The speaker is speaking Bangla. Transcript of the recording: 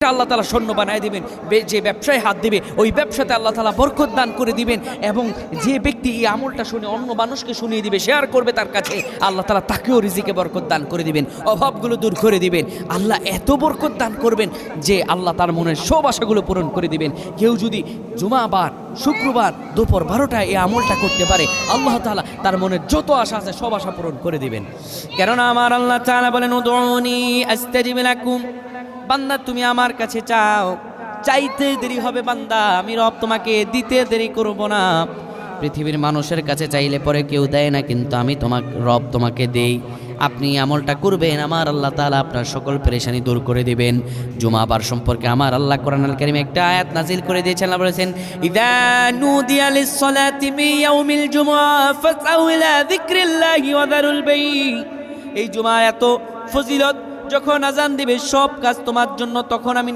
আল্লাহ তাআলা শূন্য বানায় দিবেন। যে ব্যবসায় হাত দিবে ওই ব্যবসাতে আল্লাহ তাআলা বরকত দান করে দিবেন, এবং যে ব্যক্তি এই আমলটা শুনে অন্য মানুষকে শুনিয়ে দিবে, শেয়ার করবে তার কাছে, আল্লাহ তাআলা তাকেও রিজিকে বরকত দান করে দিবেন, অভাবগুলো দূর করে দিবেন। আল্লাহ এত বরকত দান করবেন যে আল্লাহ তার মনের সব আশাগুলো পূরণ করে দিবেন। কেউ যদি জুমাবার, শুক্রবার দুপুর 12টায় এই আমলটা করতে পারে, আল্লাহ তাআলা তার মনের যত আশা আছে সব আশা পূরণ করে দিবেন। কেননা আমার আল্লাহ তাআলা বলেন, উদউনি আস্তাজিব লাকুম, বান্দা তুমি আমার কাছে চাও, চাইতে দেরি হবে বান্দা, আমি রব তোমাকে দিতে দেরি করব না। পৃথিবীর মানুষের কাছে চাইলে পরে কেউ দেয় না, কিন্তু আমি রব তোমাকে দেই। আপনি আমলটা করবেন, আমার আল্লাহ তাআলা আপনার সকল পেরেশানি দূর করে দিবেন। জুমাবার সম্পর্কে আমার আল্লাহ কোরআনুল কারীমে একটা আয়াত নাজিল করে দিয়েছেন। আল্লাহ বলেছেন, ইযা নুদিয়া লিস-সালাতি মিন ইয়াউমিল জুমআ ফাসআউ ইলা যিকরিল্লাহি ওয়া যারুল বাই। এই জুমা এত ফজিলত, যখন আজান দিবে সব কাজ তোমার জন্য, তখন আমি